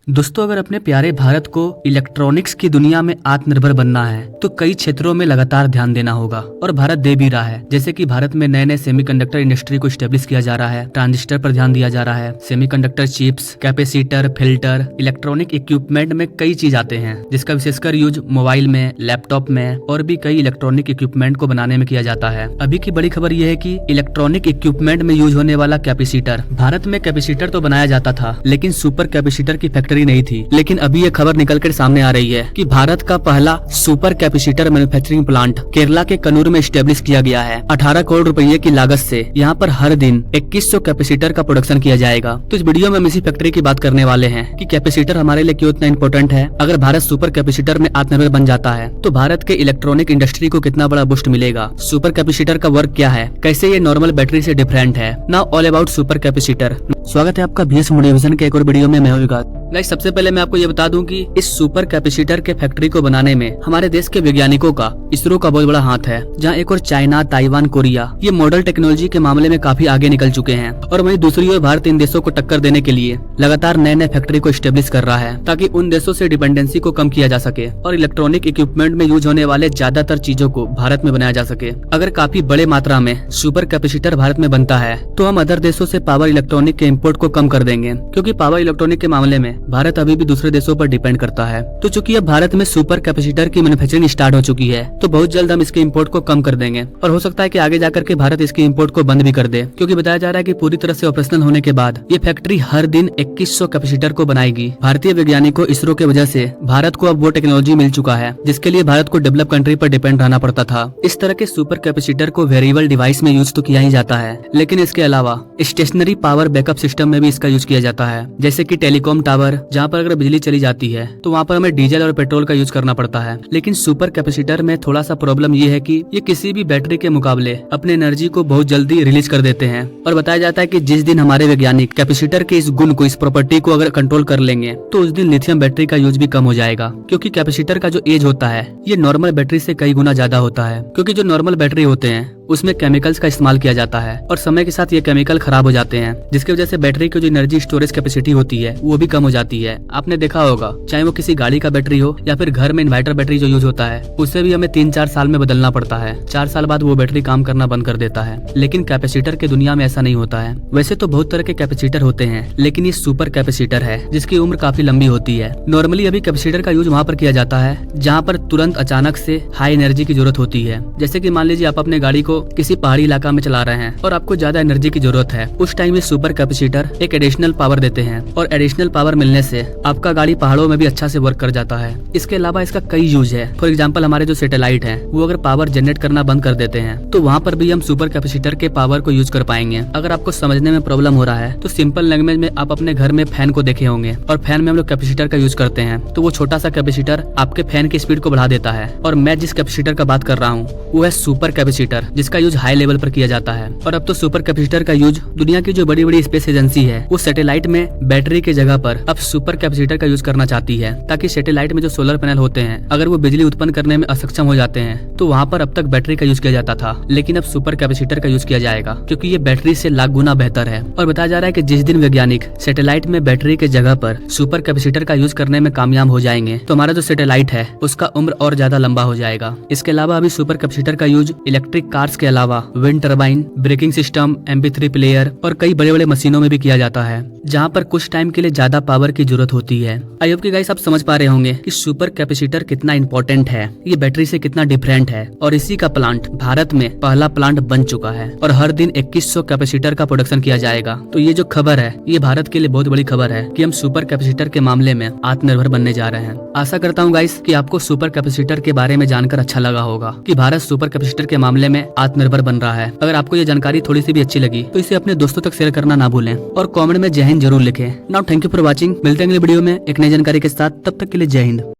दोस्तों, अगर अपने प्यारे भारत को इलेक्ट्रॉनिक्स की दुनिया में आत्मनिर्भर बनना है तो कई क्षेत्रों में लगातार ध्यान देना होगा और भारत दे भी रहा है। जैसे कि भारत में नए नए सेमीकंडक्टर इंडस्ट्री को स्टेब्लिश किया जा रहा है, ट्रांजिस्टर पर ध्यान दिया जा रहा है, semiconductor chips, capacitor, filter, electronic equipment में कई चीज आते हैं जिसका विशेषकर यूज मोबाइल में, लैपटॉप में और भी कई इलेक्ट्रॉनिक इक्विपमेंट को बनाने में किया जाता है। अभी की बड़ी खबर यह है कि इलेक्ट्रॉनिक इक्विपमेंट में यूज होने वाला कैपेसिटर, भारत में कैपेसिटर तो बनाया जाता था लेकिन सुपर कैपेसिटर की फैक्ट्री नहीं थी। लेकिन अभी ये खबर निकलकर सामने आ रही है कि भारत का पहला super capacitor manufacturing plant Kerala के कन्नूर में स्टेब्लिश किया गया है। 18 करोड़ रुपए की लागत से यहाँ पर हर दिन 2100 कैपेसिटर का प्रोडक्शन किया जाएगा। तो इस वीडियो में हम इसी फैक्ट्री की बात करने वाले हैं कि कैपेसिटर हमारे लिए क्यों इतना इम्पोर्टेंट है। अगर भारत सुपर कैपेसिटर में आत्मनिर्भर बन जाता है तो भारत के इलेक्ट्रॉनिक इंडस्ट्री को कितना बड़ा बूस्ट मिलेगा, सुपर कैपेसिटर का वर्क क्या है, कैसे ये नॉर्मल बैटरी से डिफरेंट है। Now all about super capacitor. स्वागत है आपका बीएस मोटिवेशन के एक और वीडियो में। मैं हूं युगात। गाइस, सबसे पहले मैं आपको ये बता दूं कि इस सुपर कैपेसिटर के फैक्ट्री को बनाने में हमारे देश के वैज्ञानिकों का, इसरो का बहुत बड़ा हाथ है। जहां एक और चाइना, ताइवान, कोरिया ये मॉडल टेक्नोलॉजी के मामले में काफी आगे निकल चुके हैं और वहीं दूसरी ओर भारत इन देशों को टक्कर देने के लिए लगातार नए नए फैक्ट्री को स्टेब्लिश कर रहा है ताकि उन देशों से डिपेंडेंसी को कम किया जा सके और इलेक्ट्रॉनिक इक्विपमेंट में यूज होने वाले ज्यादातर चीजों को भारत में बनाया जा सके। अगर काफी बड़े मात्रा में सुपर कैपेसिटर भारत में बनता है तो हम अदर देशों से पावर इलेक्ट्रॉनिक के इम्पोर्ट को कम कर देंगे, क्योंकि पावर इलेक्ट्रॉनिक के मामले में भारत अभी भी दूसरे देशों पर डिपेंड करता है। तो चूंकि अब भारत में सुपर कैपेसिटर की मैन्युफैक्चरिंग स्टार्ट हो चुकी है तो बहुत जल्द हम इसके इम्पोर्ट को कम कर देंगे और हो सकता है कि आगे जाकर के भारत इसके इम्पोर्ट को बंद भी कर दे, क्योंकि बताया जा रहा है कि पूरी तरह से ऑपरेशनल होने के बाद ये फैक्ट्री हर दिन 2100 कैपेसिटर को बनाएगी। भारतीय वैज्ञानिकों, इसरो के वजह से भारत को अब वो टेक्नोलॉजी मिल चुका है जिसके लिए भारत को डेवलप कंट्री पर डिपेंड रहना पड़ता था। इस तरह के सुपर कैपेसिटर को वेरिएबल डिवाइस में यूज तो किया ही जाता है, लेकिन इसके अलावा स्टेशनरी पावर बैकअप सिस्टम में भी इसका यूज किया जाता है। जैसे कि टेलीकॉम टावर, जहाँ पर अगर बिजली चली जाती है तो वहाँ पर हमें डीजल और पेट्रोल का यूज करना पड़ता है। लेकिन सुपर कैपेसिटर में थोड़ा सा प्रॉब्लम ये है कि ये किसी भी बैटरी के मुकाबले अपने एनर्जी को बहुत जल्दी रिलीज कर देते हैं और बताया जाता है कि जिस दिन हमारे वैज्ञानिक कैपेसिटर के इस गुण को, इस प्रॉपर्टी को अगर कंट्रोल कर लेंगे तो उस दिन लिथियम बैटरी का यूज भी कम हो जाएगा, क्योंकि कैपेसिटर का जो एज होता है ये नॉर्मल बैटरी से कई गुना ज्यादा होता है। क्योंकि जो नॉर्मल बैटरी होते हैं उसमें केमिकल्स का इस्तेमाल किया जाता है और समय के साथ ये केमिकल खराब हो जाते हैं, जिसकी वजह से बैटरी की जो एनर्जी स्टोरेज कैपेसिटी होती है वो भी कम हो जाती है। आपने देखा होगा, चाहे वो किसी गाड़ी का बैटरी हो या फिर घर में इन्वर्टर बैटरी जो यूज होता है उसे भी हमें 3-4 साल में बदलना पड़ता है। 4 साल बाद वो बैटरी काम करना बंद कर देता है। लेकिन कैपेसिटर के दुनिया में ऐसा नहीं होता है। वैसे तो बहुत तरह के कैपेसिटर होते हैं, लेकिन ये सुपर कैपेसिटर है जिसकी उम्र काफी लंबी होती है। नॉर्मली अभी कैपेसिटर का यूज वहाँ पर किया जाता है जहाँ पर तुरंत अचानक से हाई एनर्जी की जरूरत होती है। जैसे की मान लीजिए आप अपने गाड़ी को किसी पहाड़ी इलाका में चला रहे हैं और आपको ज्यादा एनर्जी की जरूरत है, उस टाइम में सुपर कैपेसिटर एक एडिशनल पावर देते हैं और एडिशनल पावर मिलने से आपका गाड़ी पहाड़ों में भी अच्छा से वर्क कर जाता है। इसके अलावा इसका कई यूज है। फॉर एग्जांपल, हमारे जो सैटेलाइट हैं वो अगर पावर जनरेट करना बंद कर देते हैं तो वहाँ पर भी हम सुपर कैपेसिटर के पावर को यूज कर पाएंगे। अगर आपको समझने में प्रॉब्लम हो रहा है तो सिंपल लैंग्वेज में आप अपने घर में फैन को देखे होंगे और फैन में हम लोग कैपेसिटर का यूज करते हैं, तो वो छोटा सा कैपेसिटर आपके फैन की स्पीड को बढ़ा देता है। और मैं जिस कैपेसिटर का बात कर रहा हूँ वो है सुपर कैपेसिटर, जिसका यूज हाई लेवल पर किया जाता है। और अब तो सुपर कैपेसिटर का यूज दुनिया की जो बड़ी बड़ी स्पेस एजेंसी है वो सैटेलाइट में बैटरी के जगह पर अब सुपर कैपेसिटर का यूज करना चाहती है, ताकि सैटेलाइट में जो सोलर पैनल होते हैं अगर वो बिजली उत्पन्न करने में असक्षम हो जाते हैं तो वहाँ पर अब तक बैटरी का यूज किया जाता था, लेकिन अब सुपर कैपेसिटर का यूज किया जाएगा, क्योंकि ये बैटरी से लाख गुना बेहतर है। और बताया जा रहा है कि जिस दिन वैज्ञानिक सैटेलाइट में बैटरी के जगह पर सुपर कैपेसिटर का यूज करने में कामयाब हो जाएंगे तो हमारा जो सैटेलाइट है उसका उम्र और ज्यादा लंबा हो जाएगा। इसके अलावा अभी सुपर कैपेसिटर का यूज इलेक्ट्रिक कार्स के अलावा wind turbine, braking system, MP3 player और कई बड़े बड़े मशीनों में भी किया जाता है, जहाँ पर कुछ टाइम के लिए ज्यादा पावर की जरूरत होती है। आई होप कि गाइस आप समझ पा रहे होंगे कि सुपर कैपेसिटर कितना इंपॉर्टेंट है, ये बैटरी से कितना डिफरेंट है और इसी का प्लांट भारत में पहला प्लांट बन चुका है और हर दिन 2100 कैपेसिटर का प्रोडक्शन किया जाएगा। तो ये जो खबर है ये भारत के लिए बहुत बड़ी खबर है कि हम सुपर कैपेसिटर के मामले में आत्मनिर्भर बनने जा रहे हैं। आशा करता हूँ गाइस कि आपको सुपर कैपेसिटर के बारे में जानकर अच्छा लगा होगा कि भारत सुपर कैपेसिटर के मामले में आत्मनिर्भर बन रहा है। अगर आपको ये जानकारी थोड़ी सी भी अच्छी लगी तो इसे अपने दोस्तों तक शेयर करना ना भूलें और कमेंट में जय हिंद जरूर लिखें। Now thank you for watching. मिलते हैं अगले वीडियो में एक नई जानकारी के साथ, तब तक के लिए जय हिंद।